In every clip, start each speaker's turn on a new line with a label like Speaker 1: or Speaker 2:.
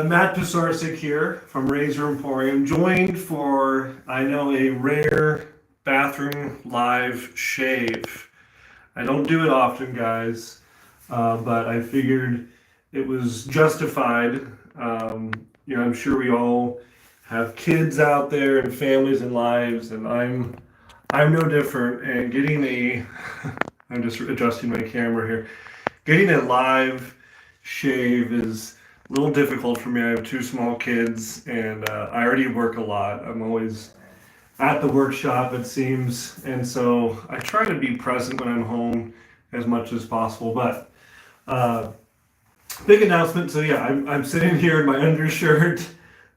Speaker 1: Matt Pisarcik here from Razor Emporium, joined for, I know, a rare bathroom live shave. I don't do it often, guys, but I figured it was justified. I'm sure we all have kids out there and families and lives, and I'm no different. And getting a, I'm just adjusting my camera here. Getting a live shave is a little difficult for me. I have two small kids, and I already work a lot. I'm always at the workshop, it seems, and so I try to be present when I'm home as much as possible. But uh, big announcement. So yeah, I'm sitting here in my undershirt.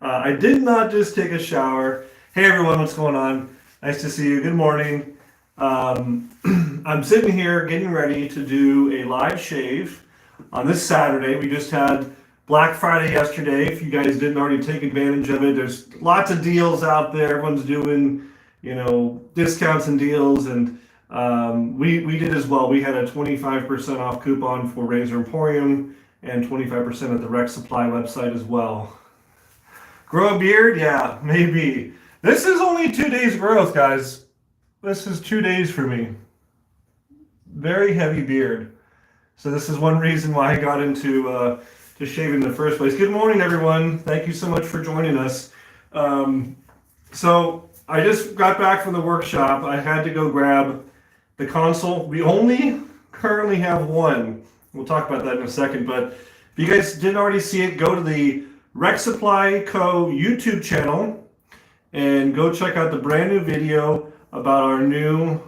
Speaker 1: I did not just take a shower. Hey everyone, what's going on? Nice to see you. Good morning. I'm sitting here getting ready to do a live shave on this Saturday. We just had Black Friday yesterday. If you guys didn't already take advantage of it, there's lots of deals out there. Everyone's doing, discounts and deals, and we did as well. We had a 25% off coupon for Razor Emporium and 25% at the Rec Supply website as well. Grow a beard? Yeah, maybe. This is only 2 days growth, guys. This is 2 days for me. Very heavy beard. So this is one reason why I got into to shaving in the first place. Good morning, everyone. Thank you so much for joining us. So I just got back from the workshop. I had to go grab the Consul. We only currently have one. We'll talk about that in a second. But if you guys didn't already see it, go to the Rec Supply Co. YouTube channel and go check out the brand new video about our new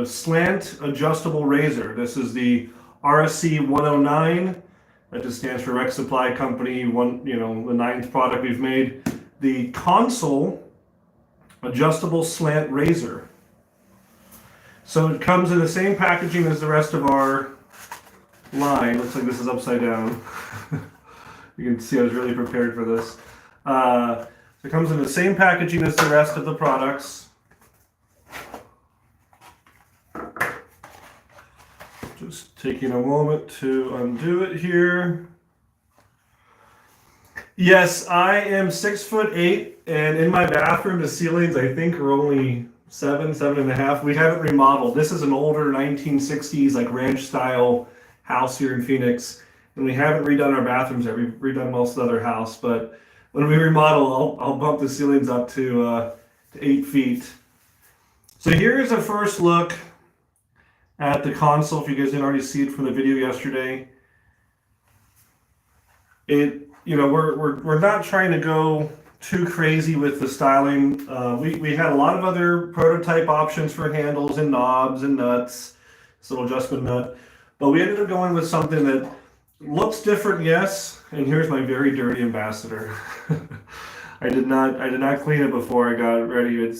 Speaker 1: Slant adjustable razor. This is the RSC 109. That just stands for Rec Supply Company. The ninth product we've made. The Konsul adjustable slant razor. So it comes in the same packaging as the rest of our line. Looks like this is upside down. You can see I was really prepared for this. So it comes in the same packaging as the rest of the products. Just taking a moment to undo it here. Yes, I am 6'8", and in my bathroom the ceilings I think are only 7.5. We haven't remodeled. This is an older 1960s like ranch style house here in Phoenix, and we haven't redone our bathrooms yet. We've redone most of the other house, but when we remodel, I'll bump the ceilings up to 8 feet. So here's a first look at the Consul. If you guys didn't already see it from the video yesterday, we're not trying to go too crazy with the styling. We had a lot of other prototype options for handles and knobs and nuts, this little adjustment nut, but we ended up going with something that looks different, yes. And here's my very dirty ambassador. I did not clean it before I got it ready. It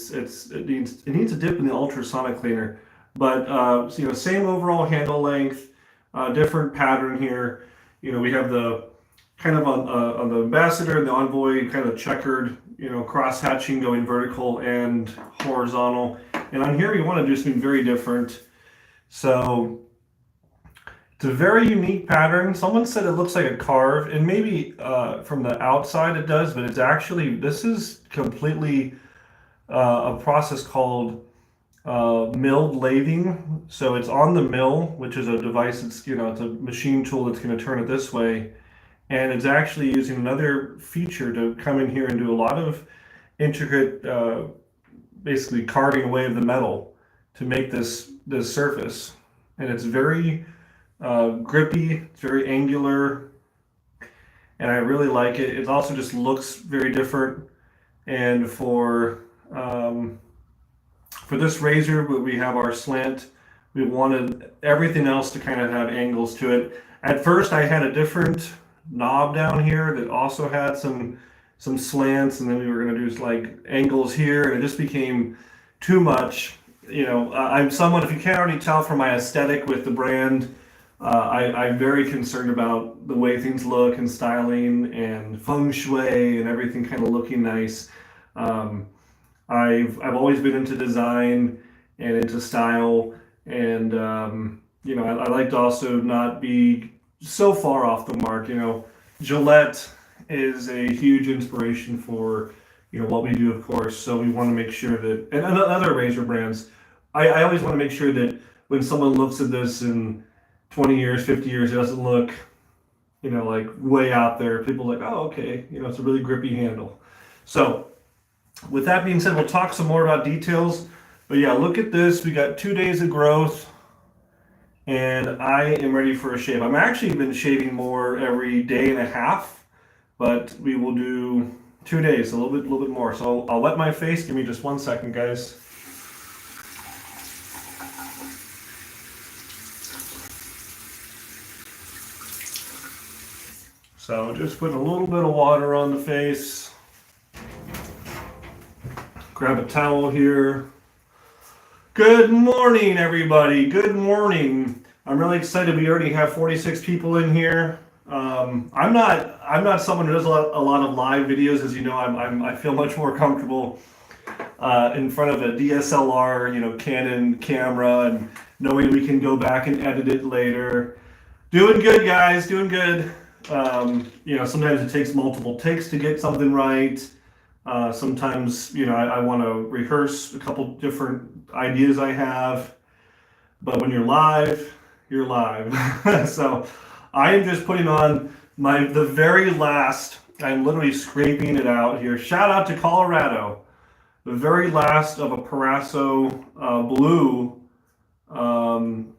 Speaker 1: needs a dip in the ultrasonic cleaner. But same overall handle length, different pattern here. We have the kind of on the ambassador and the envoy kind of checkered, cross hatching going vertical and horizontal. And on here we want to do something very different. So it's a very unique pattern. Someone said it looks like a carve, and maybe from the outside it does, but it's actually, this is completely a process called milled lathing. So it's on the mill, which is a device that's, it's a machine tool that's going to turn it this way. And it's actually using another feature to come in here and do a lot of intricate, basically carving away of the metal to make this surface. And it's very grippy, it's very angular, and I really like it. It also just looks very different. And for this razor, we have our slant. We wanted everything else to kind of have angles to it. At first, I had a different knob down here that also had some slants, and then we were going to do like angles here, and it just became too much. I'm someone, if you can't already tell from my aesthetic with the brand, I'm very concerned about the way things look and styling and feng shui and everything kind of looking nice. I've always been into design and into style, and I like to also not be so far off the mark. Gillette is a huge inspiration for what we do, of course. So we want to make sure that, and other razor brands, I always want to make sure that when someone looks at this in 20 years, 50 years, it doesn't look like way out there. People are like, oh, okay, it's a really grippy handle. So with that being said, we'll talk some more about details. But yeah, look at this. We got 2 days of growth, and I am ready for a shave. I'm actually been shaving more every day and a half, but we will do 2 days, a little bit more. So I'll wet my face. Give me just 1 second, guys. So just putting a little bit of water on the face. Grab a towel here. Good morning, everybody. Good morning. I'm really excited. We already have 46 people in here. I'm not someone who does a lot of live videos, as you know. I feel much more comfortable in front of a DSLR, Canon camera, and knowing we can go back and edit it later. Doing good, guys. Doing good. Sometimes it takes multiple takes to get something right. Sometimes, I want to rehearse a couple different ideas I have. But when you're live, you're live. So I am just putting on the very last, I'm literally scraping it out here. Shout out to Colorado. The very last of a Parasso blue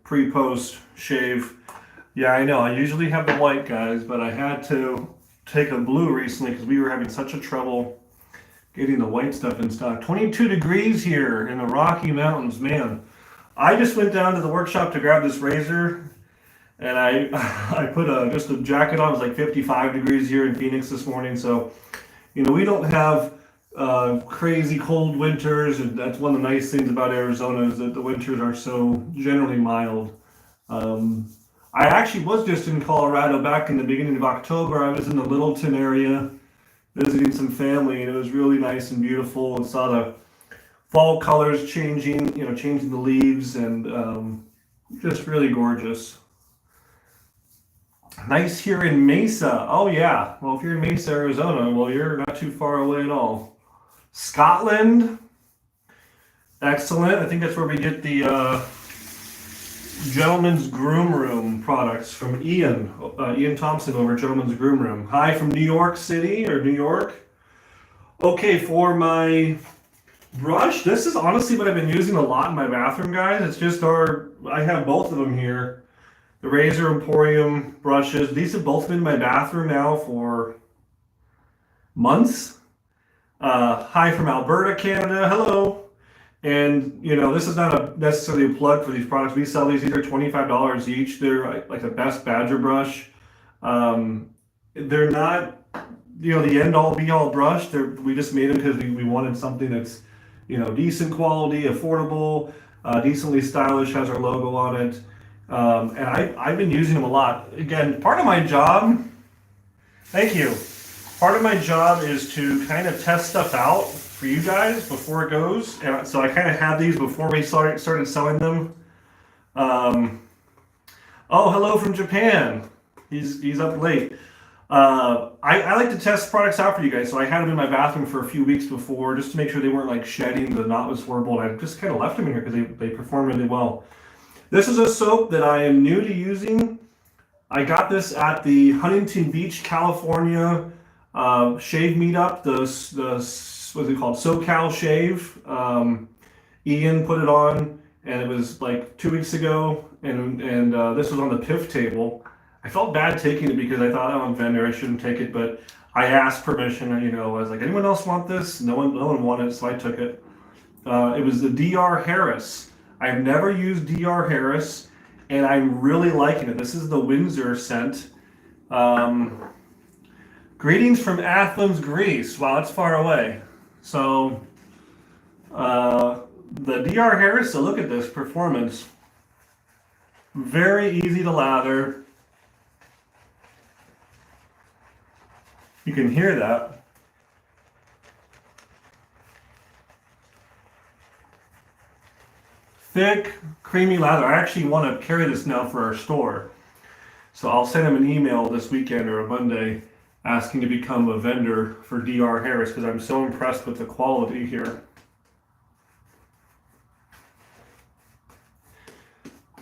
Speaker 1: pre-post shave. Yeah, I know. I usually have the white, guys, but I had to take a blue recently because we were having such a trouble getting the white stuff in stock. 22 degrees here in the Rocky Mountains, man. I just went down to the workshop to grab this razor, and I put just a jacket on. It was like 55 degrees here in Phoenix this morning, so we don't have crazy cold winters, and that's one of the nice things about Arizona is that the winters are so generally mild. I actually was just in Colorado back in the beginning of October. I was in the Littleton area visiting some family, and it was really nice and beautiful, and saw the fall colors changing, changing the leaves, and just really gorgeous. Nice here in Mesa. Oh yeah, well, if you're in Mesa, Arizona, well, you're not too far away at all. Scotland, excellent. I think that's where we get the Gentleman's Groom Room products from Ian Thompson over at Gentleman's Groom Room. Hi from New York City, or New York. Okay, for my brush, this is honestly what I've been using a lot in my bathroom, guys. It's just I have both of them here. The Razor Emporium brushes. These have both been in my bathroom now for months. Hi from Alberta, Canada. Hello. And, this is not necessarily a plug for these products. We sell these. These are $25 each. They're like the best Badger brush. They're not, the end-all, be-all brush. We just made them because we wanted something that's, decent quality, affordable, decently stylish, has our logo on it. And I've been using them a lot. Again, part of my job, thank you. Part of my job is to kind of test stuff out for you guys before it goes. And so I kind of had these before we started selling them. Oh, hello from Japan. He's up late. I like to test products out for you guys. So I had them in my bathroom for a few weeks before just to make sure they weren't like shedding, the knot was horrible. And I just kind of left them in here because they perform really well. This is a soap that I am new to using. I got this at the Huntington Beach, California shave meetup. What's it called? SoCal Shave. Ian put it on, and it was like 2 weeks ago, and this was on the PIF table. I felt bad taking it because I thought, I'm a vendor, I shouldn't take it, but I asked permission, and I was like, anyone else want this? No one wanted it, so I took it. It was the DR Harris. I've never used DR Harris, and I'm really liking it. This is the Windsor scent. Greetings from Athens, Greece. Wow, that's far away. So, the DR Harris, so look at this performance. Very easy to lather. You can hear that. Thick, creamy lather. I actually want to carry this now for our store. So I'll send him an email this weekend or a Monday asking to become a vendor for DR Harris because I'm so impressed with the quality here.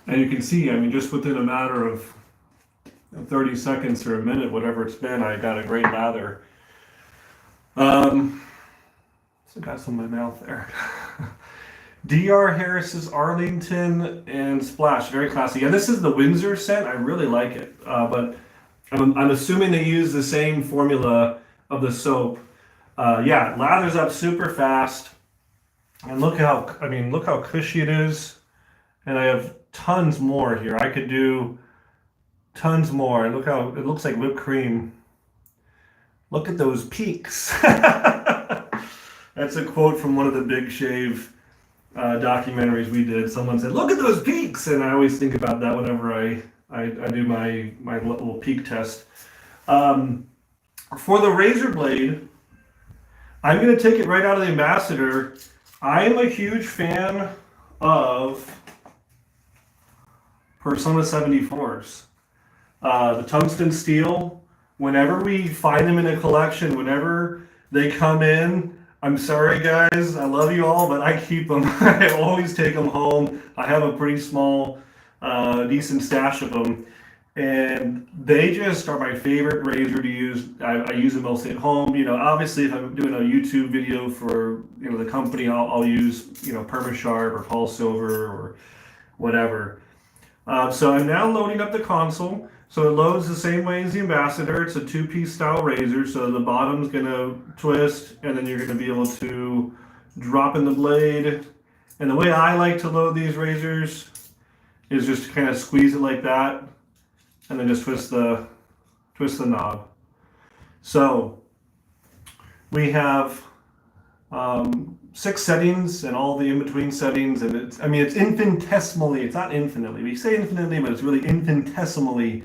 Speaker 1: And you can see, I mean, just within a matter of 30 seconds or a minute, whatever it's been, I got a great lather. So got some in my mouth there. DR Harris's Arlington and Splash, very classy. And this is the Windsor scent. I really like it, but I'm assuming they use the same formula of the soap. Yeah, it lathers up super fast, and look how cushy it is. And I have tons more here. I could do tons more. And look how it looks like whipped cream. Look at those peaks. That's a quote from one of the Big Shave documentaries we did. Someone said, "Look at those peaks," and I always think about that whenever I do my little peak test. For the razor blade, I'm going to take it right out of the Ambassador. I am a huge fan of Persona 74s. The tungsten steel, whenever we find them in a collection, whenever they come in, I'm sorry guys, I love you all, but I keep them. I always take them home. I have a pretty small, decent stash of them. And they just are my favorite razor to use. I use them mostly at home. You know, obviously if I'm doing a YouTube video for, you know, the company, I'll use, you know, Permasharp or Paul Silver or whatever. So I'm now loading up the Consul. So it loads the same way as the Ambassador. It's a two-piece style razor. So the bottom's going to twist, and then you're going to be able to drop in the blade. And the way I like to load these razors is just to kind of squeeze it like that, and then just twist the knob. So we have 6 settings and all the in-between settings, and it's infinitesimally, it's not infinitely, we say infinitely, but it's really infinitesimally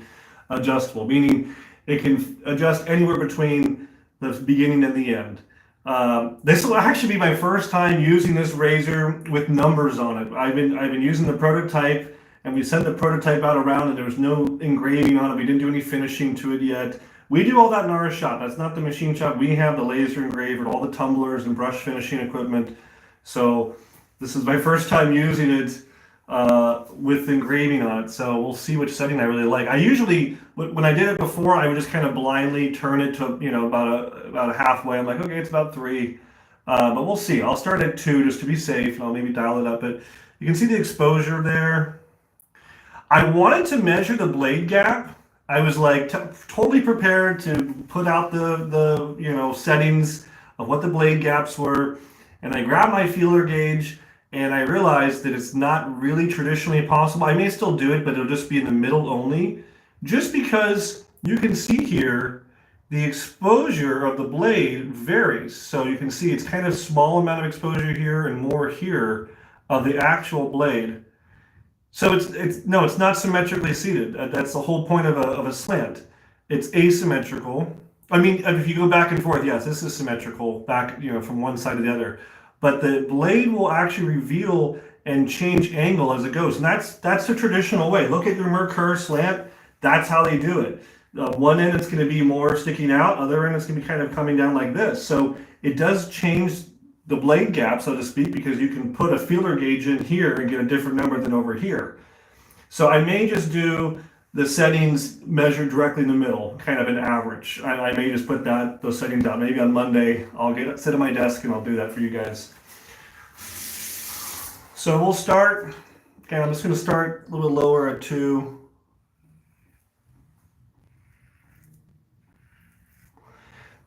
Speaker 1: adjustable, meaning it can adjust anywhere between the beginning and the end. This will actually be my first time using this razor with numbers on it. I've been using the prototype, and we sent the prototype out around, and there was no engraving on it. We didn't do any finishing to it yet. We do all that in our shop. That's not the machine shop. We have the laser engraver, all the tumblers and brush finishing equipment. So this is my first time using it with engraving on it. So we'll see which setting I really like. I usually, when I did it before, I would just kind of blindly turn it to, you know, about a halfway. I'm like, okay, it's about 3. But we'll see. I'll start at 2 just to be safe, and I'll maybe dial it up. But you can see the exposure there. I wanted to measure the blade gap. I was like totally prepared to put out the you know, settings of what the blade gaps were, and I grabbed my feeler gauge, and I realized that it's not really traditionally possible. I may still do it, but it'll just be in the middle only, just because you can see here the exposure of the blade varies. So you can see it's kind of small amount of exposure here and more here of the actual blade. So it's not symmetrically seated. That's the whole point of a slant. It's asymmetrical. I mean, if you go back and forth, yes, this is symmetrical, back, you know, from one side to the other. But the blade will actually reveal and change angle as it goes, and that's the traditional way. Look at your Merkur slant. That's how they do it. One end it's going to be more sticking out. Other end it's going to be kind of coming down like this. So it does change the blade gap, so to speak, because you can put a feeler gauge in here and get a different number than over here. So I may just do the settings measured directly in the middle, kind of an average. I may just put those settings down. Maybe on Monday I'll sit at my desk and I'll do that for you guys. So we'll start, okay, I'm just going to start a little bit lower at 2.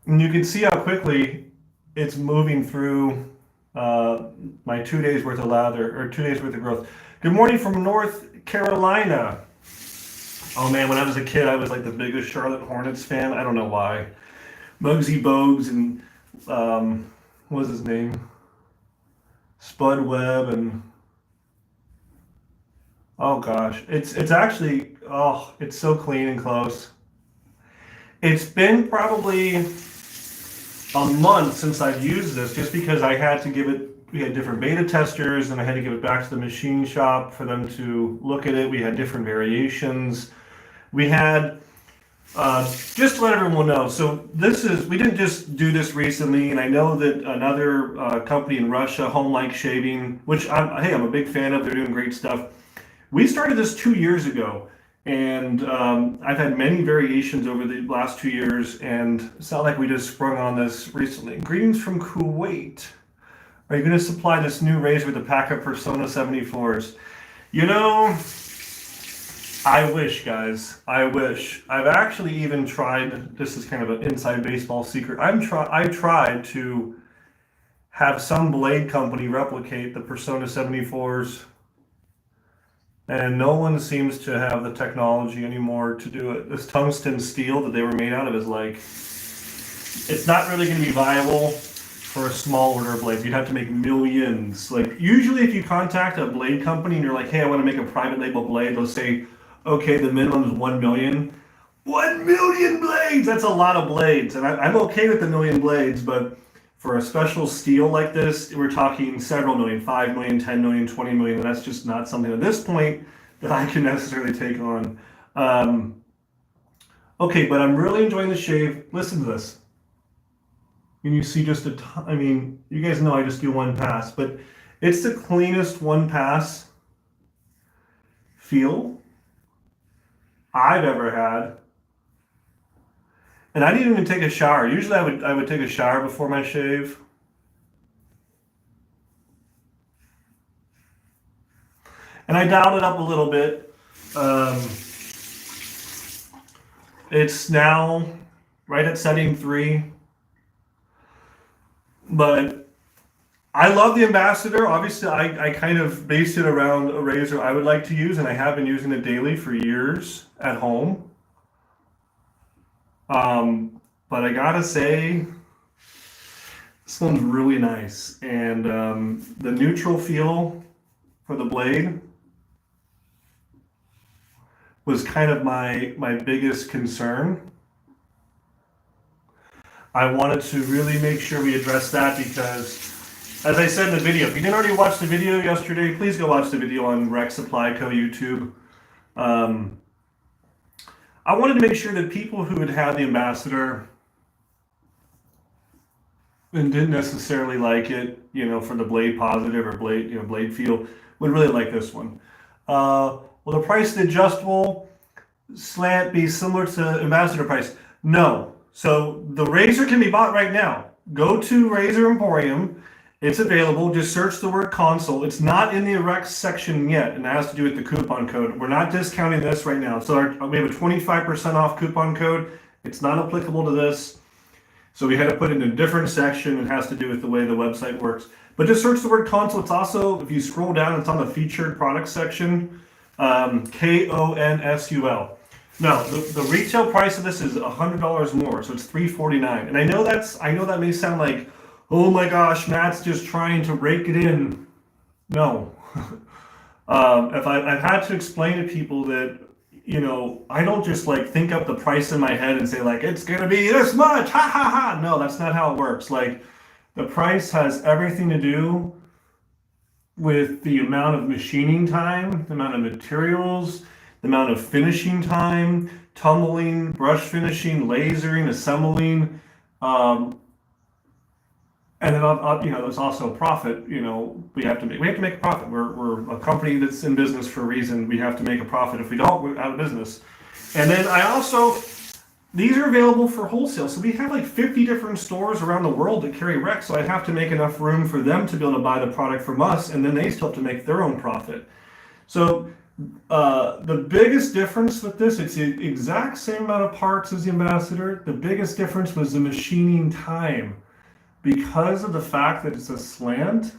Speaker 1: And you can see how quickly it's moving through my 2 days worth of lather, or 2 days worth of growth. Good morning from North Carolina. Oh man, when I was a kid, I was like the biggest Charlotte Hornets fan. I don't know why. Muggsy Bogues and what was his name? Spud Webb, and oh gosh, it's actually, oh, it's so clean and close. It's been probably a month since I've used this, just because I had to give it, we had different beta testers, and I had to give it back to the machine shop for them to look at it. We had different variations. We had Just to let everyone know, so we didn't just do this recently, and I know that another company in Russia, Home Like Shaving, which I'm a big fan of, they're doing great stuff. We started this 2 years ago, and I've had many variations over the last 2 years, and it's not like we just sprung on this recently. Greetings from Kuwait. Are you going to supply this new razor with a pack of Persona 74s? You know, I wish, guys. I wish. I've actually even tried. This is kind of an inside baseball secret. I tried to have some blade company replicate the Persona 74s, and no one seems to have the technology anymore to do it. This tungsten steel that they were made out of is like, it's not really going to be viable for a small order of blades. You'd have to make millions. Like, usually if you contact a blade company and you're like, hey, I want to make a private label blade, they'll say, okay, the minimum is 1 million. 1 million blades! That's a lot of blades. And I'm okay with the million blades, but for a special steel like this, we're talking several million, 5 million, 10 million, 20 million, and that's just not something at this point that I can necessarily take on. Okay, but I'm really enjoying the shave. Listen to this. And you see just I mean, you guys know I just do one pass, but it's the cleanest one pass feel I've ever had. And I didn't even take a shower. Usually I would take a shower before my shave. And I dialed it up a little bit. It's now right at setting 3. But I love the Ambassador. Obviously, I kind of based it around a razor I would like to use, and I have been using it daily for years at home. But I gotta say, this one's really nice. And the neutral feel for the blade was kind of my biggest concern. I wanted to really make sure we address that because, as I said in the video, if you didn't already watch the video yesterday, please go watch the video on Rex Supply Co. YouTube. I wanted to make sure that people who had had the Ambassador and didn't necessarily like it, for the blade positive or blade feel, would really like this one. Will the price of the adjustable slant be similar to Ambassador price? No. So the razor can be bought right now. Go to Razor Emporium. It's available. Just search the word Consul. It's not in the Rex section yet, and it has to do with the coupon code. We're not discounting this right now. So we have a 25% off coupon code. It's not applicable to this. So we had to put it in a different section. It has to do with the way the website works. But just search the word Consul. It's also, if you scroll down, it's on the featured product section. Konsul. Now, the retail price of this is $100 more, so it's $349. And I know that may sound like, oh my gosh, Matt's just trying to rake it in. No. If I've had to explain to people that, I don't just like think up the price in my head and say like, it's going to be this much, ha ha ha. No, that's not how it works. Like, the price has everything to do with the amount of machining time, the amount of materials, the amount of finishing time, tumbling, brush finishing, lasering, assembling, and then there's also a profit. We have to make a profit. We're a company that's in business for a reason. We have to make a profit. If we don't, we're out of business. And then these are available for wholesale. So we have like 50 different stores around the world that carry Rex. So I have to make enough room for them to be able to buy the product from us, and then they still have to make their own profit. So the biggest difference with this, it's the exact same amount of parts as the Ambassador. The biggest difference was the machining time. Because of the fact that it's a slant,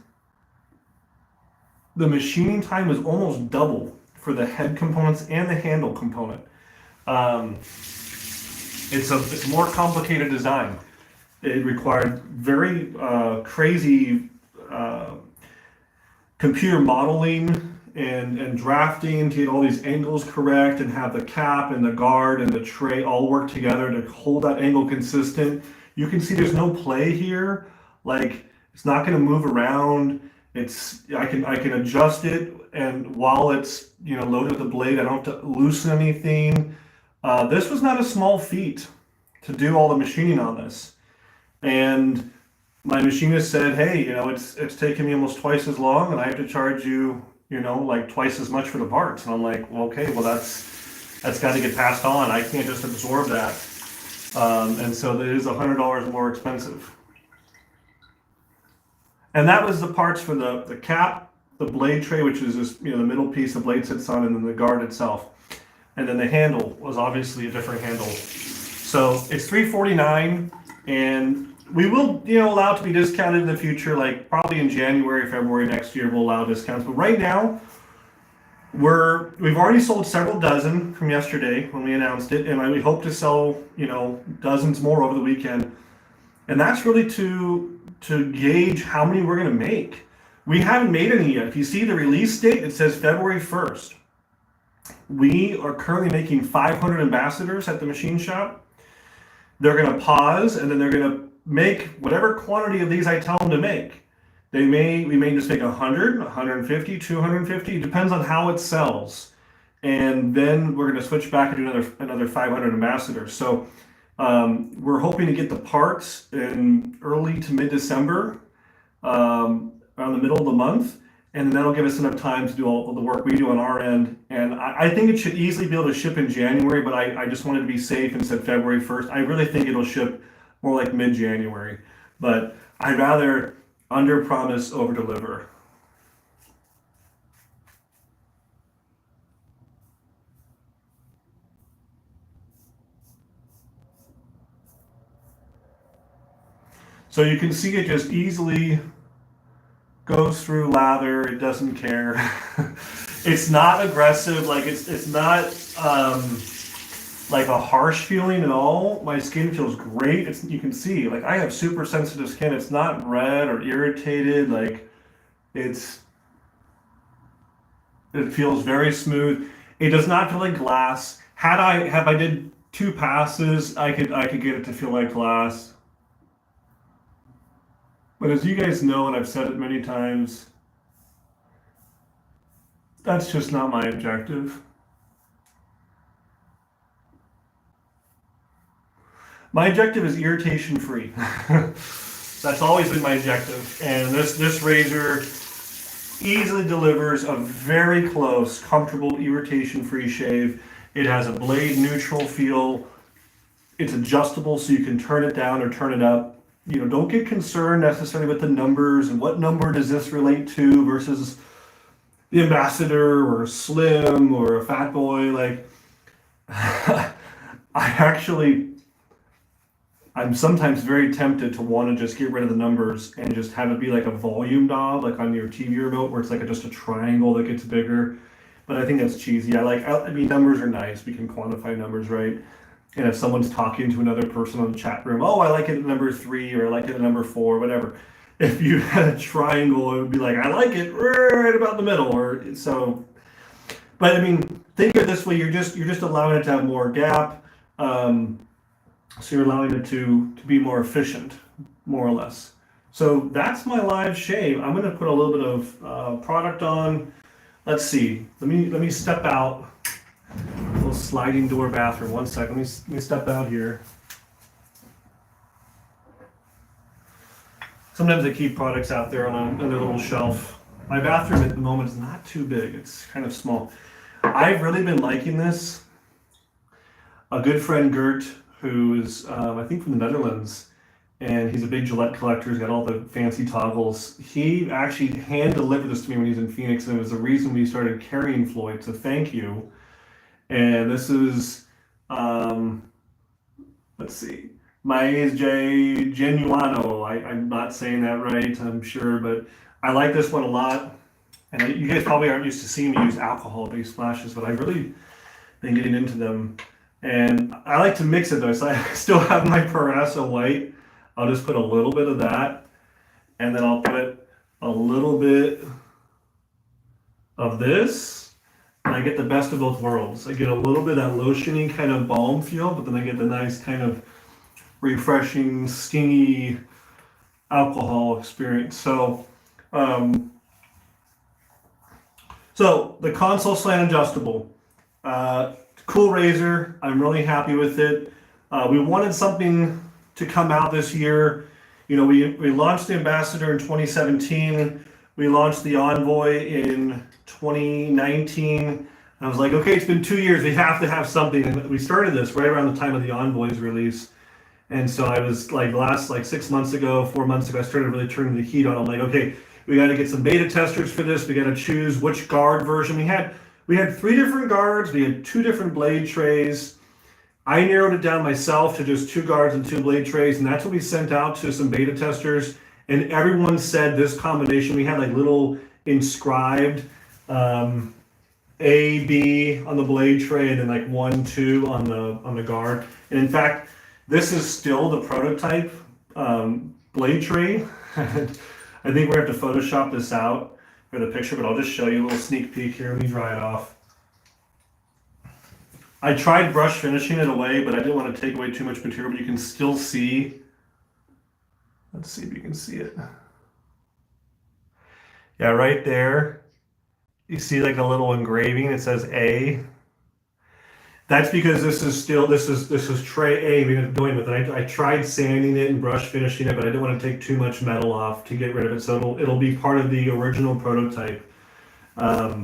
Speaker 1: the machining time is almost double for the head components and the handle component. It's a more complicated design. It required very crazy computer modeling and drafting to get all these angles correct and have the cap and the guard and the tray all work together to hold that angle consistent. You can see there's no play here. Like, it's not going to move around. I can adjust it, and while it's loaded with the blade, I don't have to loosen anything. This was not a small feat to do all the machining on this. And my machinist said, hey, it's taken me almost twice as long and I have to charge you, like twice as much for the parts. And I'm like, well, okay, well, that's got to get passed on. I can't just absorb that. And so it is $100 more expensive. And that was the parts for the cap, the blade tray, which is this, the middle piece the blade sits on, and then the guard itself. And then the handle was obviously a different handle. So it's $349, and we will, allow it to be discounted in the future, like probably in January, February next year, we'll allow discounts. But right now, we've already sold several dozen from yesterday when we announced it, and we hope to sell, dozens more over the weekend. And that's really to gauge how many we're going to make. We haven't made any yet. If you see the release date, it says February 1st. We are currently making 500 ambassadors at the machine shop. They're going to pause, and then they're going to make whatever quantity of these I tell them to make. We may just make 100, 150, 250. It depends on how it sells. And then we're going to switch back and do another 500 ambassadors. So we're hoping to get the parts in early to mid-December, around the middle of the month. And that'll give us enough time to do all the work we do on our end. And I think it should easily be able to ship in January, but I just wanted to be safe and said February 1st. I really think it'll ship more like mid-January. But I'd rather under-promise, over-deliver. So you can see it just easily goes through lather. It doesn't care. It's not aggressive. Like it's not like a harsh feeling at all. My skin feels great. You can see, like, I have super sensitive skin. It's not red or irritated. Like it feels very smooth. It does not feel like glass. Had I did 2 passes, I could get it to feel like glass. But as you guys know, and I've said it many times, that's just not my objective. My objective is irritation free. That's always been my objective. And this razor easily delivers a very close, comfortable, irritation free shave. It has a blade neutral feel. It's adjustable so you can turn it down or turn it up. Don't get concerned necessarily with the numbers and what number does this relate to versus the ambassador or a slim or a fat boy. Like, I'm sometimes very tempted to want to just get rid of the numbers and just have it be like a volume knob, like on your TV remote, where it's like just a triangle that gets bigger. But I think that's cheesy. I mean, numbers are nice. We can quantify numbers, right? And if someone's talking to another person on the chat room, oh, I like it at number 3 or I like it at number 4, whatever. If you had a triangle, it would be like, I like it right about the middle, or so. But I mean, think of it this way: you're just allowing it to have more gap, so you're allowing it to be more efficient, more or less. So that's my live shave. I'm going to put a little bit of product on. Let's see. Let me step out. Little sliding door bathroom. One second. Let me step out here. Sometimes I keep products out there on their little shelf. My bathroom at the moment is not too big. It's kind of small. I've really been liking this. A good friend, Gert, who is, I think, from the Netherlands, and he's a big Gillette collector. He's got all the fancy toggles. He actually hand-delivered this to me when he was in Phoenix, and it was the reason we started carrying Floyd, so thank you. And this is, let's see, Maes J. Genuano. I'm not saying that right, I'm sure, but I like this one a lot. And you guys probably aren't used to seeing me use alcohol-based splashes, but I've really been getting into them. And I like to mix it though, so I still have my Parasa white. I'll just put a little bit of that, and then I'll put a little bit of this. And I get the best of both worlds. I get a little bit of that lotiony kind of balm feel, but then I get the nice kind of refreshing, stingy alcohol experience. So the Consul Slant adjustable. Cool razor. I'm really happy with it. We wanted something to come out this year. We launched the Ambassador in 2017. We launched the Envoy in 2019. I was like, okay, it's been 2 years. We have to have something. And we started this right around the time of the Envoy's release. And so I was like, last like 6 months ago, 4 months ago, I started really turning the heat on. I'm like, okay, we got to get some beta testers for this. We got to choose which guard version. We had 3 different guards. We had 2 different blade trays. I narrowed it down myself to just 2 guards and 2 blade trays, and that's what we sent out to some beta testers. And everyone said this combination. We had like little inscribed A, B on the blade tray, and then like 1, 2 on the guard. And in fact, this is still the prototype blade tray. I think we're gonna have to Photoshop this out for the picture, but I'll just show you a little sneak peek here. Let me dry it off. I tried brush finishing it away, but I didn't want to take away too much material, but you can still see. Let's see if you can see it. Yeah, right there. You see like a little engraving. It says A. That's because this is tray A we've been doing with it. I tried sanding it and brush finishing it, but I didn't want to take too much metal off to get rid of it. So it'll be part of the original prototype. But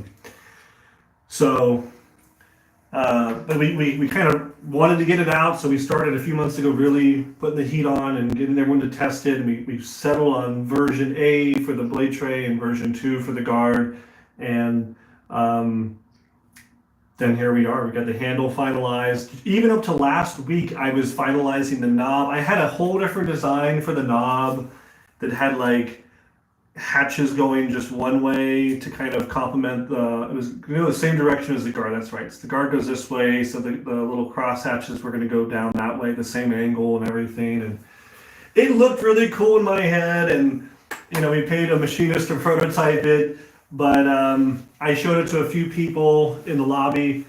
Speaker 1: we kind of wanted to get it out, so we started a few months ago really putting the heat on and getting everyone to test it. And we settled on version A for the blade tray and version 2 for the guard. And then here we are. We got the handle finalized. Even up to last week, I was finalizing the knob. I had a whole different design for the knob that had like hatches going just one way to kind of complement it was the same direction as the guard. That's right. So the guard goes this way, so the little cross hatches were going to go down that way, the same angle and everything. And it looked really cool in my head. And we paid a machinist to prototype it. But I showed it to a few people in the lobby,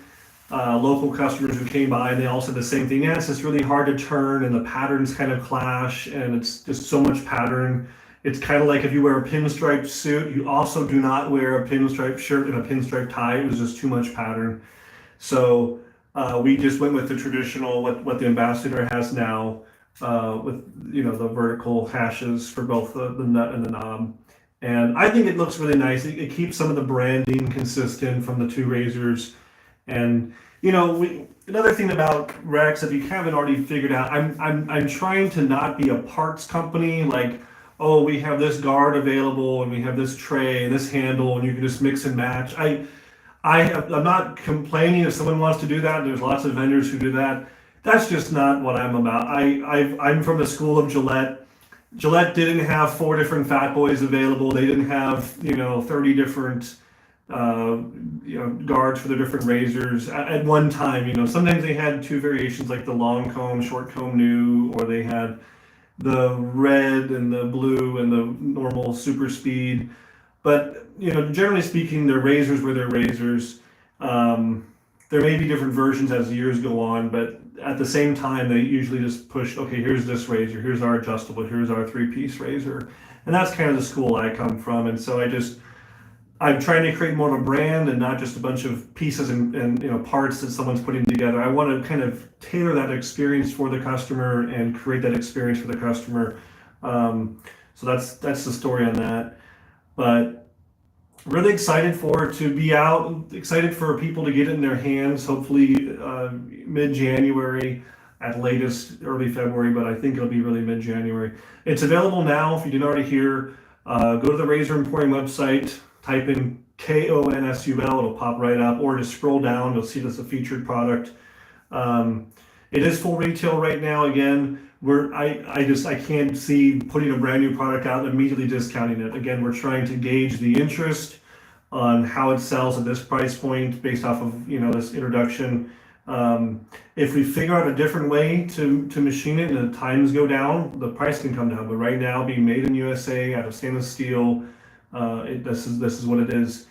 Speaker 1: local customers who came by, and they all said the same thing. Yeah, it's just really hard to turn, and the patterns kind of clash, and it's just so much pattern. It's kind of like if you wear a pinstripe suit, you also do not wear a pinstripe shirt and a pinstripe tie. It was just too much pattern. So we just went with the traditional, what the Ambassador has now, with the vertical hashes for both the nut and the knob. And I think it looks really nice. It keeps some of the branding consistent from the 2 razors. And another thing about Rex, if you haven't already figured out, I'm trying to not be a parts company. Like, oh, we have this guard available, and we have this tray, and this handle, and you can just mix and match. I'm not complaining if someone wants to do that. There's lots of vendors who do that. That's just not what I'm about. I'm from the school of Gillette. Gillette didn't have 4 different Fat Boys available. They didn't have 30 different guards for the different razors at one time. Sometimes they had 2 variations, like the long comb, short comb new, or they had the red and the blue and the normal super speed. But generally speaking, their razors were their razors. There may be different versions as the years go on, but at the same time, they usually just push, okay, here's this razor, here's our adjustable, here's our 3-piece razor. And that's kind of the school I come from. And so I'm trying to create more of a brand and not just a bunch of pieces and parts that someone's putting together. I want to kind of tailor that experience for the customer and create that experience for the customer. So that's the story on that. But really excited for it to be out, excited for people to get it in their hands, hopefully mid-January, at latest early February, but I think it'll be really mid-January. It's available now. If you didn't already hear, go to the Razor Emporium website, type in Konsul, it'll pop right up, or just scroll down, you'll see that's a featured product. It is full retail right now. Again, I can't see putting a brand new product out and immediately discounting it. Again, we're trying to gauge the interest on how it sells at this price point based off of this introduction. If we figure out a different way to machine it and the times go down, the price can come down. But right now, being made in USA out of stainless steel, this is what it is.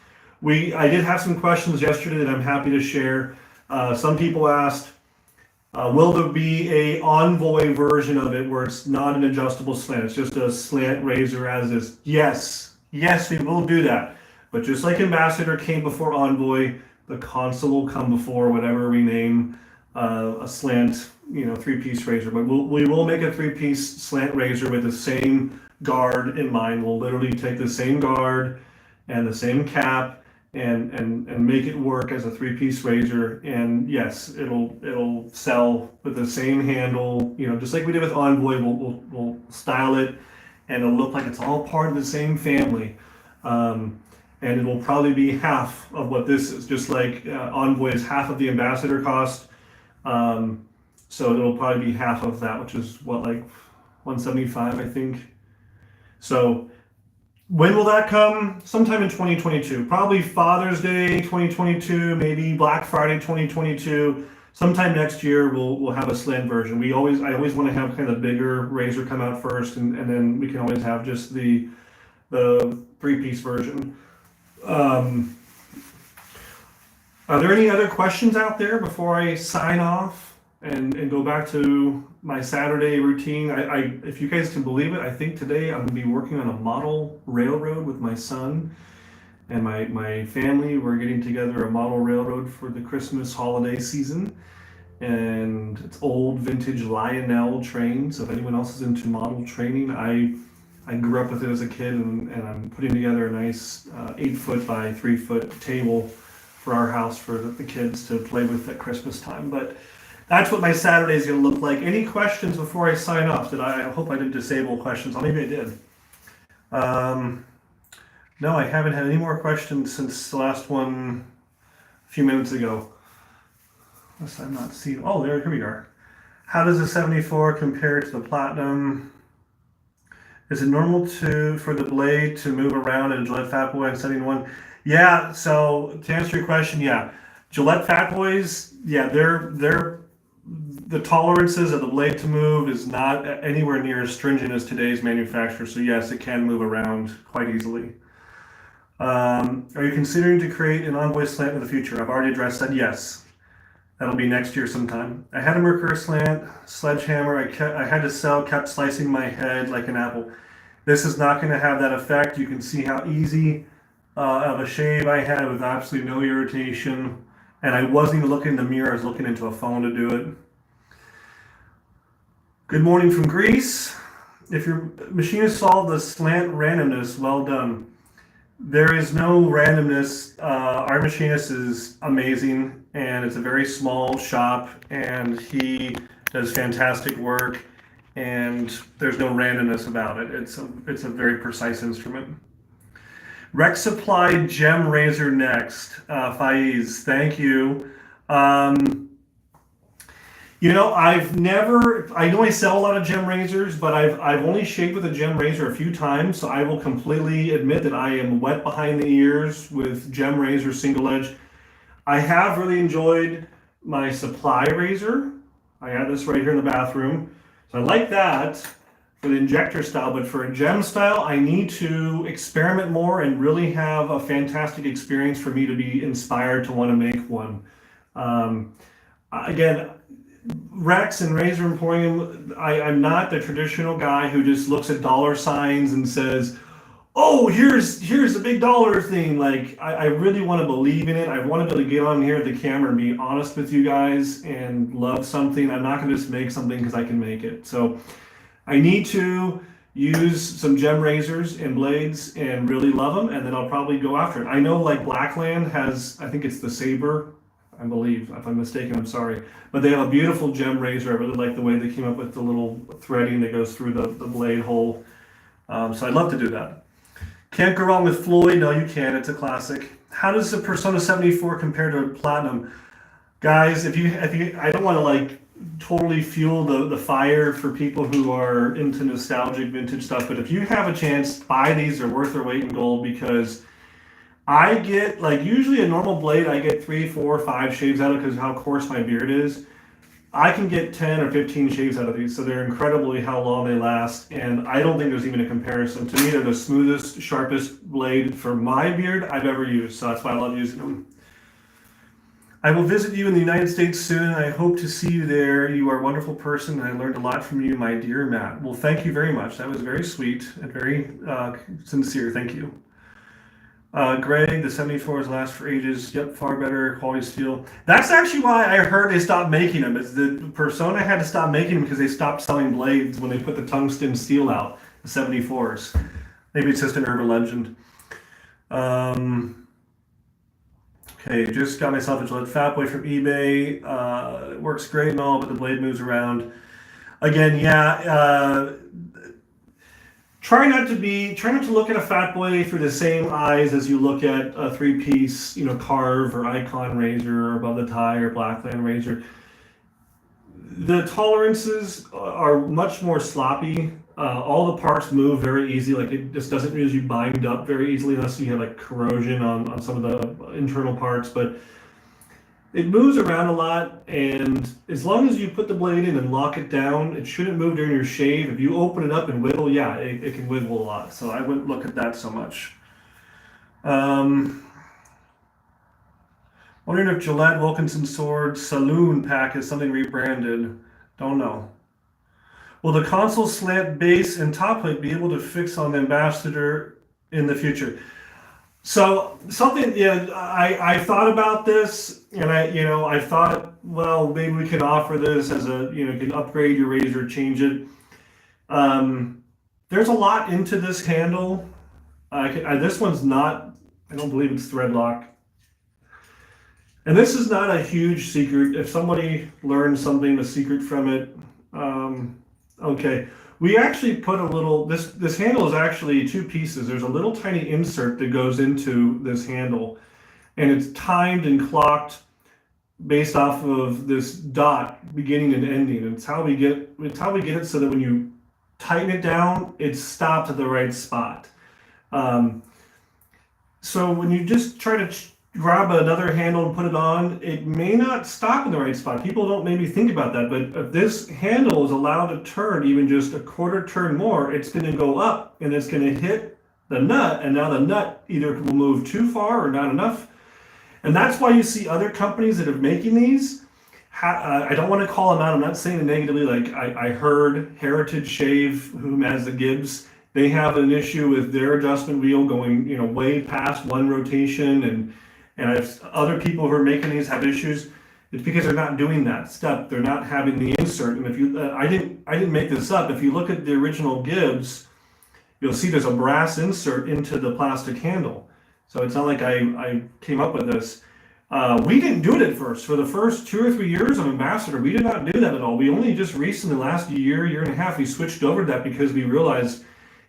Speaker 1: I did have some questions yesterday that I'm happy to share. Some people asked, will there be a Envoy version of it where it's not an adjustable slant? It's just a slant razor as is. Yes, we will do that. But just like Ambassador came before Envoy, The Consul will come before whatever we name a slant, 3-piece razor. But we will make a 3-piece slant razor with the same guard in mind. We'll literally take the same guard and the same cap and make it work as a 3-piece razor. And yes, it'll sell with the same handle, just like we did with Envoy. We'll style it, and it'll look like it's all part of the same family. And it will probably be half of what this is, just like Envoy is half of the Ambassador cost. So it'll probably be half of that, which is what, like $175, I think. So when will that come? Sometime in 2022. Probably Father's Day 2022, maybe Black Friday 2022. Sometime next year we'll have a slant version. I always want to have kind of bigger razor come out first, and then we can always have just the 3-piece version. Are there any other questions out there before I sign off and go back to my Saturday routine? If you guys can believe it, I think today I'm going to be working on a model railroad with my son and my family. We're getting together a model railroad for the Christmas holiday season. And it's old vintage Lionel train. So if anyone else is into model training, I grew up with it as a kid, and I'm putting together a nice 8-foot by 3-foot table for our house for the kids to play with at Christmas time. But that's what my Saturday is going to look like. Any questions before I sign off? I hope I didn't disable questions. Maybe I did. No, I haven't had any more questions since the last one a few minutes ago. Unless I'm not seeing. Oh, here we are. How does the 74 compare to the Platinum? Is it normal for the blade to move around in a Gillette Fat Boy on 71? Yeah, so to answer your question, yeah. Gillette Fat Boys, yeah, the tolerances of the blade to move is not anywhere near as stringent as today's manufacturer. So yes, it can move around quite easily. Are you considering to create an Envoy slant in the future? I've already addressed that, yes. That'll be next year sometime. I had a Merkur slant, sledgehammer. I had to sell, kept slicing my head like an apple. This is not going to have that effect. You can see how easy of a shave I had with absolutely no irritation. And I wasn't even looking in the mirror. I was looking into a phone to do it. Good morning from Greece. If your machine has solved the slant randomness, well done. There is no randomness. Our machinist is amazing, and it's a very small shop, and he does fantastic work, and there's no randomness about it. It's a very precise instrument. Rex Supply Gem Razor next. Faiz, thank you. I know I sell a lot of gem razors, but I've only shaved with a gem razor a few times, so I will completely admit that I am wet behind the ears with gem razor single edge. I have really enjoyed my Supply razor. I have this right here in the bathroom. So I like that for the injector style, but for a gem style, I need to experiment more and really have a fantastic experience for me to be inspired to want to make one. Again, Rex and Razor Emporium, I'm not the traditional guy who just looks at dollar signs and says, oh, here's the big dollar thing. Like, I really want to believe in it. I want to be able to get on here at the camera and be honest with you guys and love something. I'm not going to just make something because I can make it. So I need to use some gem razors and blades and really love them, and then I'll probably go after it. I know like Blackland has, I think it's the Saber, I believe. If I'm mistaken, I'm sorry. But they have a beautiful gem razor. I really like the way they came up with the little threading that goes through the blade hole. So I'd love to do that. Can't go wrong with Floyd. No, you can't. It's a classic. How does the Persona 74 compare to Platinum? Guys, I don't want to like totally fuel the fire for people who are into nostalgic vintage stuff, but if you have a chance, buy these. They're worth their weight in gold, because I get, like, usually a normal blade, I get 3, 4, 5 shaves out of it because of how coarse my beard is. I can get 10 or 15 shaves out of these, so they're incredibly how long they last, and I don't think there's even a comparison. To me, they're the smoothest, sharpest blade for my beard I've ever used, so that's why I love using them. I will visit you in the United States soon. I hope to see you there. You are a wonderful person, and I learned a lot from you, my dear Matt. Well, thank you very much. That was very sweet and very sincere. Thank you. Greg, the 74s last for ages. Yep, far better quality steel. That's actually why I heard they stopped making them. Is the Persona had to stop making them because they stopped selling blades when they put the tungsten steel out, the 74s. Maybe it's just an urban legend. Okay, just got myself a Gillette Fat Boy from eBay. It works great and all, but the blade moves around. Again, yeah. Try not to look at a Fat Boy through the same eyes as you look at a three-piece, Carve or Icon razor or Above the Tie or Blackland razor. The tolerances are much more sloppy. All the parts move very easy. Like it just doesn't usually bind up very easily unless you have like corrosion on some of the internal parts. But it moves around a lot, and as long as you put the blade in and lock it down, it shouldn't move during your shave. If you open it up and wiggle, yeah, it can wiggle a lot. So I wouldn't look at that so much. Wondering if Gillette Wilkinson Sword Saloon Pack is something rebranded. Don't know. Will the Consul slant base and top plate be able to fix on the Ambassador in the future? So something, yeah, I thought about this, and I thought, well, maybe we could offer this as you can upgrade your razor, change it. There's a lot into this handle. This one's not, I don't believe it's thread lock. And this is not a huge secret. If somebody learned something, a secret from it, okay. We actually put a little, this handle is actually two pieces. There's a little tiny insert that goes into this handle, and it's timed and clocked based off of this dot beginning and ending. It's how we get it so that when you tighten it down, it stops at the right spot. So when you just try to grab another handle and put it on, it may not stop in the right spot. People don't maybe think about that, but if this handle is allowed to turn even just a quarter turn more, it's going to go up and it's going to hit the nut, and now the nut either will move too far or not enough. And that's why you see other companies that are making these. I don't want to call them out. I'm not saying it negatively. Like I heard Heritage Shave, who has the Gibbs, they have an issue with their adjustment wheel going, way past one rotation, and if other people who are making these have issues, it's because they're not doing that step. They're not having the insert. And if you, I didn't make this up. If you look at the original Gibbs, you'll see there's a brass insert into the plastic handle. So it's not like I came up with this. We didn't do it at first. For the first 2 or 3 years of Ambassador, we did not do that at all. We only just recently, last year and a half, we switched over to that because we realized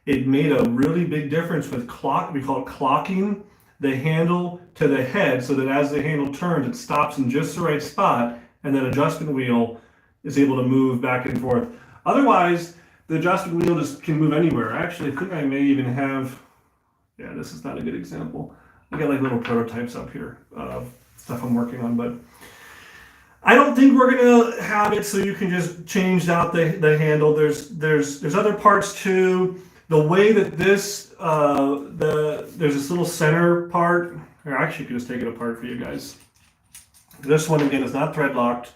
Speaker 1: it made a really big difference with we call it clocking the handle to the head, so that as the handle turns, it stops in just the right spot, and that adjustment wheel is able to move back and forth. Otherwise, the adjustment wheel just can move anywhere. Actually, I think I may even have, yeah, this is not a good example. I got like little prototypes up here of stuff I'm working on, but I don't think we're gonna have it so you can just change out the handle. There's other parts too. The way that this there's this little center part. Or I actually could just take it apart for you guys. This one again is not thread locked.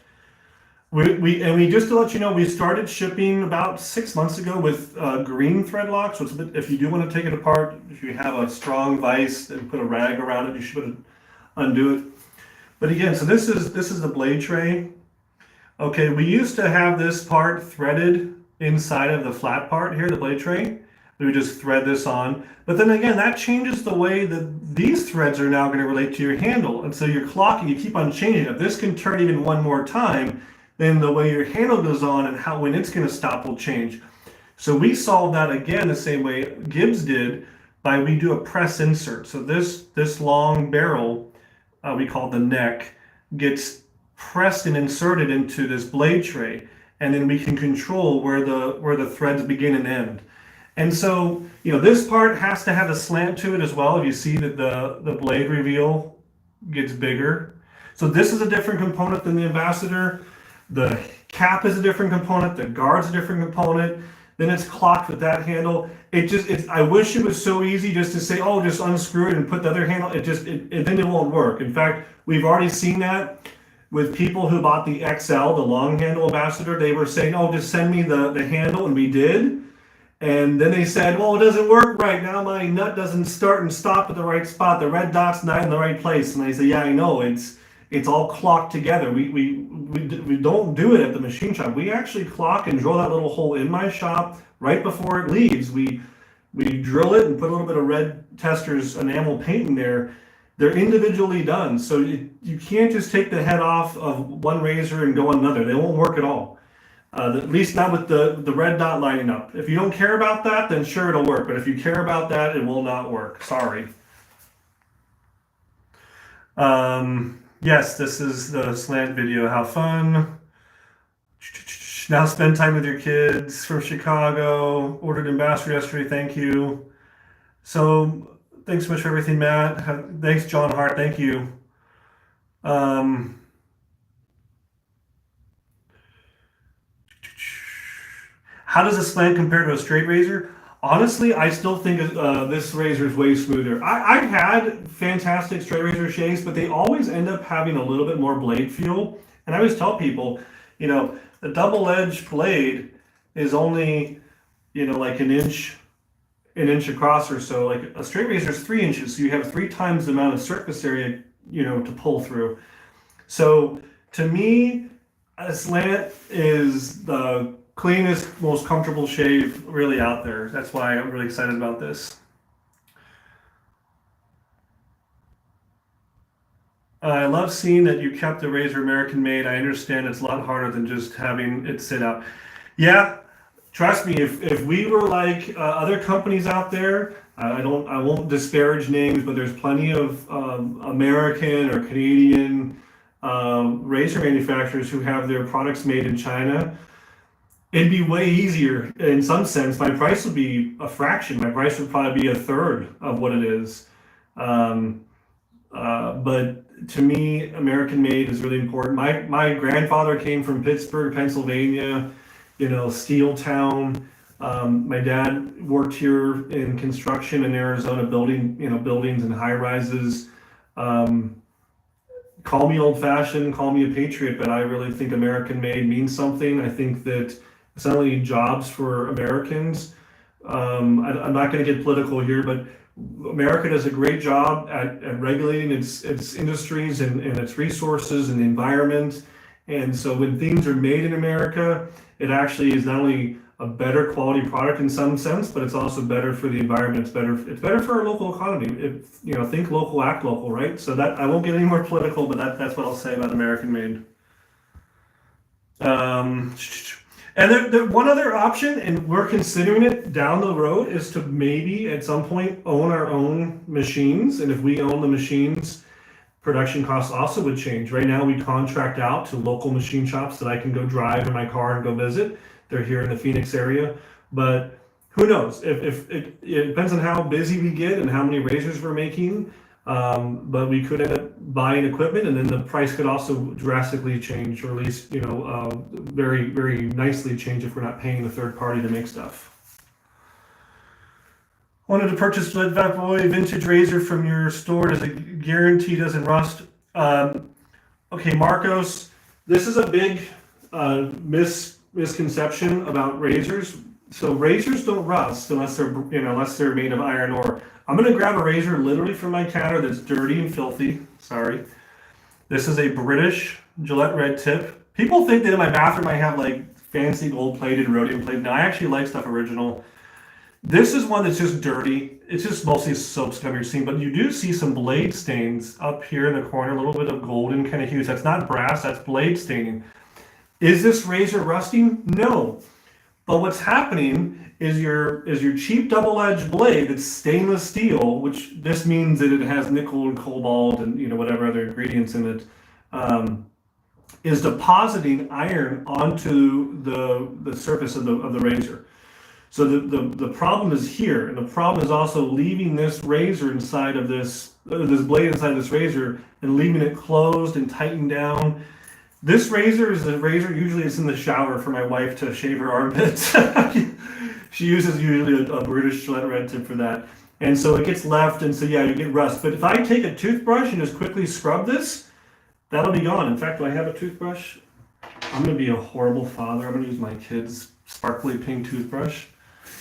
Speaker 1: We just to let you know, we started shipping about 6 months ago with green thread lock. So it's a bit, if you do want to take it apart, if you have a strong vise and put a rag around it, you should undo it. But again, so this is the blade tray. Okay, we used to have this part threaded inside of the flat part here, the blade tray. We would just thread this on. But then again, that changes the way that these threads are now going to relate to your handle. And so you're clocking, you keep on changing it. If this can turn even one more time, then the way your handle goes on and when it's going to stop will change. So we solved that again the same way Gibbs did we do a press insert. So this long barrel, we call the neck, gets pressed and inserted into this blade tray, and then we can control where the threads begin and end. And so, this part has to have a slant to it as well. If you see that the blade reveal gets bigger. So this is a different component than the Ambassador. The cap is a different component. The guard's a different component. Then it's clocked with that handle. I wish it was so easy just to say, oh, just unscrew it and put the other handle. Then it won't work. In fact, we've already seen that with people who bought the XL, the long handle Ambassador. They were saying, oh, just send me the handle, and we did. And then they said, well, it doesn't work right now. My nut doesn't start and stop at the right spot. The red dot's not in the right place. And I said, yeah, I know. It's all clocked together. We don't do it at the machine shop. We actually clock and drill that little hole in my shop right before it leaves. We drill it and put a little bit of red tester's enamel paint in there. They're individually done. So you can't just take the head off of one razor and go on another. They won't work at all. At least not with the red dot lining up. If you don't care about that, then sure, it'll work. But if you care about that, it will not work. Sorry. Yes, this is the Slant video. How fun. Now spend time with your kids from Chicago. Ordered ambassador yesterday. Thank you. So thanks so much for everything, Matt. Thanks, John Hart. Thank you. How does a slant compare to a straight razor? Honestly, I still think this razor is way smoother. I've had fantastic straight razor shaves, but they always end up having a little bit more blade feel. And I always tell people, the double-edged blade is only, like an inch across or so. Like a straight razor is 3 inches, so you have 3 times the amount of surface area, to pull through. So to me, a slant is the cleanest, most comfortable shave really out there. That's why I'm really excited about this. I love seeing that you kept the razor American made. I understand it's a lot harder than just having it sit out. Yeah, trust me, if we were like other companies out there, I won't disparage names, but there's plenty of American or Canadian razor manufacturers who have their products made in China. It'd be way easier in some sense. My price would be a fraction. My price would probably be a third of what it is. But to me, American made is really important. My grandfather came from Pittsburgh, Pennsylvania, steel town. My dad worked here in construction in Arizona, building buildings and high rises. Call me old fashioned, call me a patriot, but I really think American made means something. I think that it's not only jobs for Americans. I'm not going to get political here, but America does a great job at regulating its industries and its resources and the environment. And so when things are made in America, it actually is not only a better quality product in some sense, but it's also better for the environment. It's better for our local economy. Think local, act local, right? So that I won't get any more political, but that's what I'll say about American made. And one other option, and we're considering it down the road, is to maybe at some point own our own machines. And if we own the machines, production costs also would change. Right now, we contract out to local machine shops that I can go drive in my car and go visit. They're here in the Phoenix area. But who knows? If it depends on how busy we get and how many razors we're making. But we could end up buying equipment, and then the price could also drastically change, or at least very, very nicely change if we're not paying a third party to make stuff. Wanted to purchase Fat Boy vintage razor from your store. Does it guarantee doesn't rust? Okay, Marcos, this is a big misconception about razors. So razors don't rust unless they're made of iron ore. I'm gonna grab a razor literally from my counter that's dirty and filthy. Sorry. This is a British Gillette red tip. People think that in my bathroom I have like fancy gold plated, rhodium plated. No, I actually like stuff original. This is one that's just dirty. It's just mostly soap scum you're seeing, but you do see some blade stains up here in the corner, a little bit of golden kind of hues. That's not brass, that's blade staining. Is this razor rusting? No. But what's happening is your cheap double-edged blade that's stainless steel, which this means that it has nickel and cobalt and whatever other ingredients in it, is depositing iron onto the surface of the razor. So the problem is here, and the problem is also leaving this razor inside of this blade inside this razor and leaving it closed and tightened down. This razor is a razor, usually it's in the shower for my wife to shave her armpits. She uses usually a British Gillette red tip for that. And so it gets left, and so yeah, you get rust. But if I take a toothbrush and just quickly scrub this, that'll be gone. In fact, do I have a toothbrush? I'm gonna be a horrible father. I'm gonna use my kid's sparkly pink toothbrush.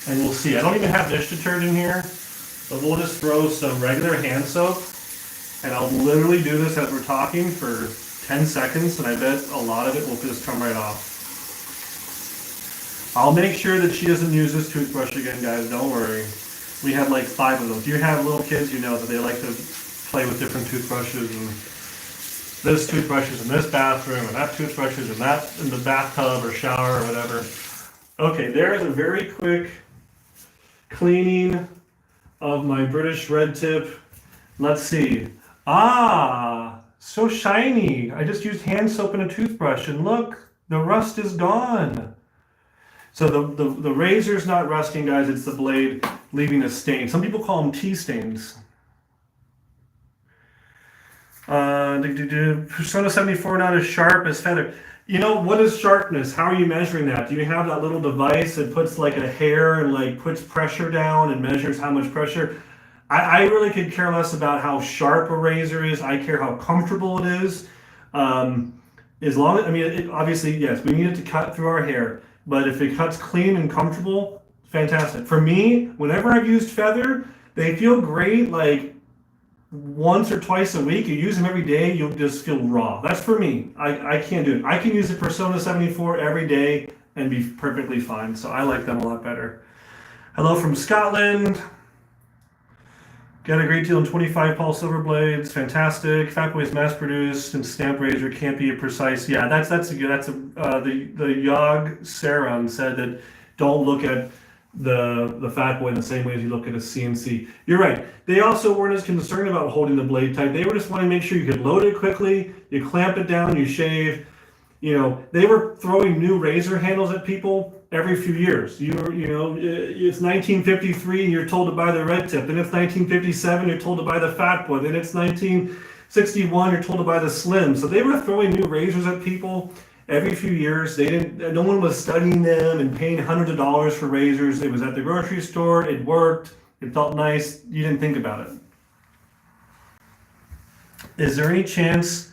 Speaker 1: And we'll see. I don't even have dish detergent here, but we'll just throw some regular hand soap. And I'll literally do this as we're talking for 10 seconds, and I bet a lot of it will just come right off. I'll make sure that she doesn't use this toothbrush again, guys. Don't worry. We have like 5 of them. If you have little kids, you know that they like to play with different toothbrushes, and this toothbrush is in this bathroom, and that toothbrush is in the bathtub or shower or whatever. Okay, there's a very quick cleaning of my British red tip. Let's see. Ah, so shiny. I just used hand soap and a toothbrush, and look, the rust is gone. So the razor's not rusting, guys. It's the blade leaving a stain. Some people call them tea stains. Persona 74 not as sharp as feather. You know, what is sharpness? How are you measuring that? Do you have that little device that puts like a hair and like puts pressure down and measures how much pressure? I really could care less about how sharp a razor is. I care how comfortable it is. As long as, I mean, obviously, yes, we need it to cut through our hair. But if it cuts clean and comfortable, fantastic. For me, whenever I've used feather, they feel great like once or twice a week. You use them every day, you'll just feel raw. That's for me. I can't do it. I can use the Persona 74 every day and be perfectly fine. So I like them a lot better. Hello from Scotland. Got a great deal in 25 Paul silver blades. Fantastic. Fat Boy's mass produced and stamp razor can't be a precise. Yeah, the Yog Saron said that don't look at the Fat Boy in the same way as you look at a CNC. You're right. They also weren't as concerned about holding the blade tight. They were just wanting to make sure you could load it quickly, you clamp it down, you shave. You know, they were throwing new razor handles at people every few years. It's 1953 and you're told to buy the red tip. Then it's 1957, you're told to buy the Fat Boy. Then it's 1961, you're told to buy the Slim. So they were throwing new razors at people every few years. No one was studying them and paying hundreds of dollars for razors. It was at the grocery store, it worked, it felt nice, you didn't think about it. Is there any chance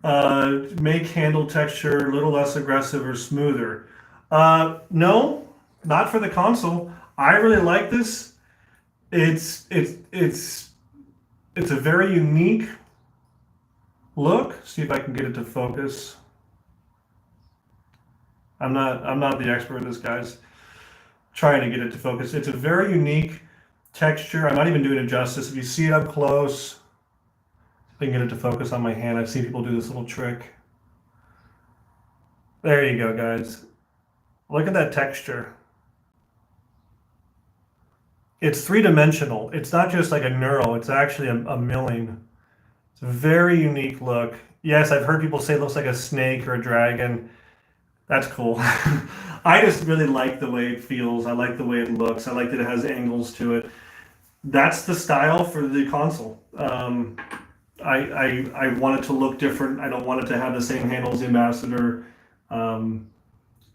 Speaker 1: make handle texture a little less aggressive or smoother? No, not for the Consul. I really like this. It's a very unique look. See if I can get it to focus. I'm not the expert at this, guys. Trying to get it to focus. It's a very unique texture. I'm not even doing it justice. If you see it up close, I can get it to focus on my hand. I've seen people do this little trick. There you go, guys. Look at that texture. It's three-dimensional. It's not just like a knurl. It's actually a milling. It's a very unique look. Yes, I've heard people say it looks like a snake or a dragon. That's cool. I just really like the way it feels. I like the way it looks. I like that it has angles to it. That's the style for the Consul. I want it to look different. I don't want it to have the same handle as the Ambassador. I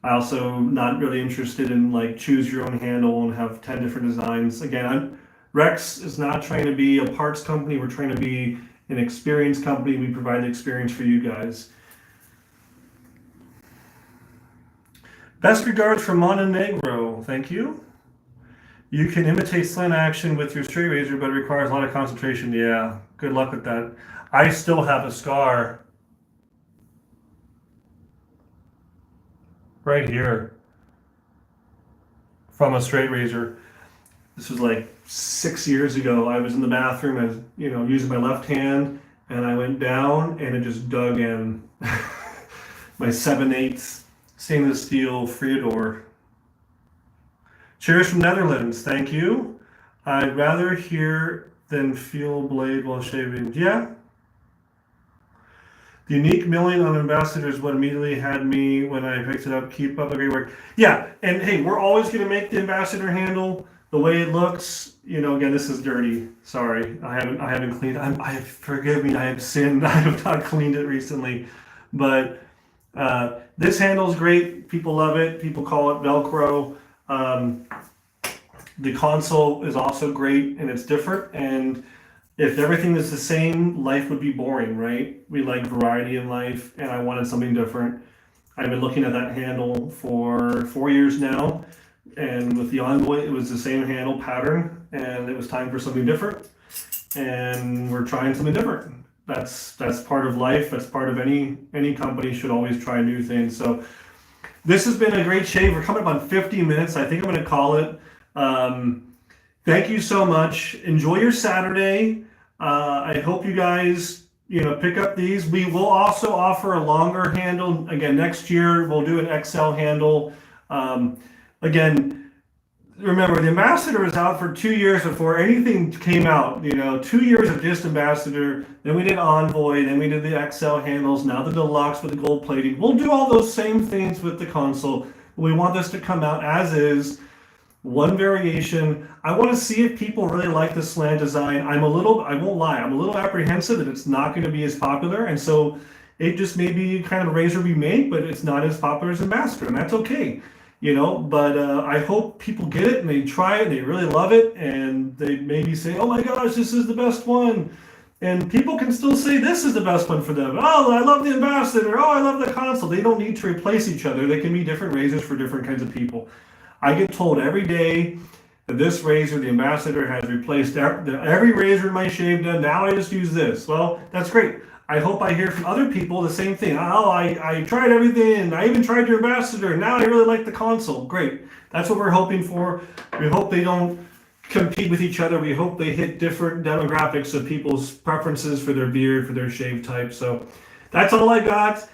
Speaker 1: also not really interested in like choose your own handle and have 10 different designs. Again, Rex is not trying to be a parts company. We're trying to be an experience company. We provide the experience for you guys. Best regards from Montenegro. Thank you. You can imitate slant action with your straight razor, but it requires a lot of concentration. Yeah, good luck with that. I still have a scar right here from a straight razor. This was like 6 years ago. I was in the bathroom, I was, using my left hand, and I went down and it just dug in. My 7/8 stainless steel Friador. Cheers from Netherlands, thank you. I'd rather hear than feel blade while shaving. Yeah. The unique milling on Ambassador is what immediately had me when I picked it up. Keep up the great work. Yeah, and hey, we're always going to make the Ambassador handle the way it looks. Again, this is dirty. Sorry, I haven't cleaned. Forgive me. I have sinned. I have not cleaned it recently, but this handle is great. People love it. People call it Velcro. The Consul is also great, and it's different. And if everything is the same, life would be boring, right? We like variety in life, and I wanted something different. I've been looking at that handle for 4 years now. And with the Envoy, it was the same handle pattern, and it was time for something different. And we're trying something different. That's part of life. That's part of any company should always try new things. So this has been a great shave. We're coming up on 50 minutes. I think I'm going to call it. Thank you so much. Enjoy your Saturday. I hope you guys, pick up these. We will also offer a longer handle. Again, next year we'll do an XL handle. Again, remember the Ambassador was out for 2 years before anything came out. 2 years of just Ambassador. Then we did Envoy. Then we did the XL handles. Now the Deluxe with the gold plating. We'll do all those same things with the Consul. We want this to come out as is. One variation. I want to see if people really like the slant design. I won't lie, I'm a little apprehensive that it's not going to be as popular. And so it just may be kind of a razor we make, but it's not as popular as Ambassador. And that's okay. But I hope people get it and they try it and they really love it. And they maybe say, oh my gosh, this is the best one. And people can still say this is the best one for them. Oh, I love the Ambassador. Oh, I love the Consul. They don't need to replace each other. They can be different razors for different kinds of people. I get told every day that this razor, the Ambassador, has replaced every razor in my shave done. Now I just use this. Well, that's great. I hope I hear from other people the same thing. Oh, I tried everything. I even tried your Ambassador. Now I really like the Consul. Great. That's what we're hoping for. We hope they don't compete with each other. We hope they hit different demographics of people's preferences for their beard, for their shave type. So that's all I got.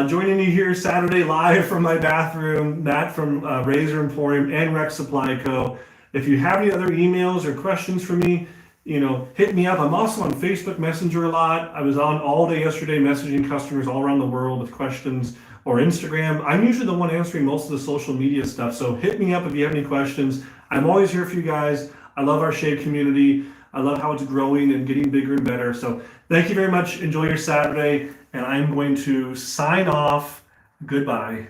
Speaker 1: Joining me here Saturday live from my bathroom, Matt from Razor Emporium and Rex Supply Co. If you have any other emails or questions for me, hit me up. I'm also on Facebook Messenger a lot. I was on all day yesterday messaging customers all around the world with questions, or Instagram. I'm usually the one answering most of the social media stuff, so hit me up if you have any questions. I'm always here for you guys. I love our shave community. I love how it's growing and getting bigger and better. So thank you very much. Enjoy your Saturday. And I'm going to sign off. Goodbye.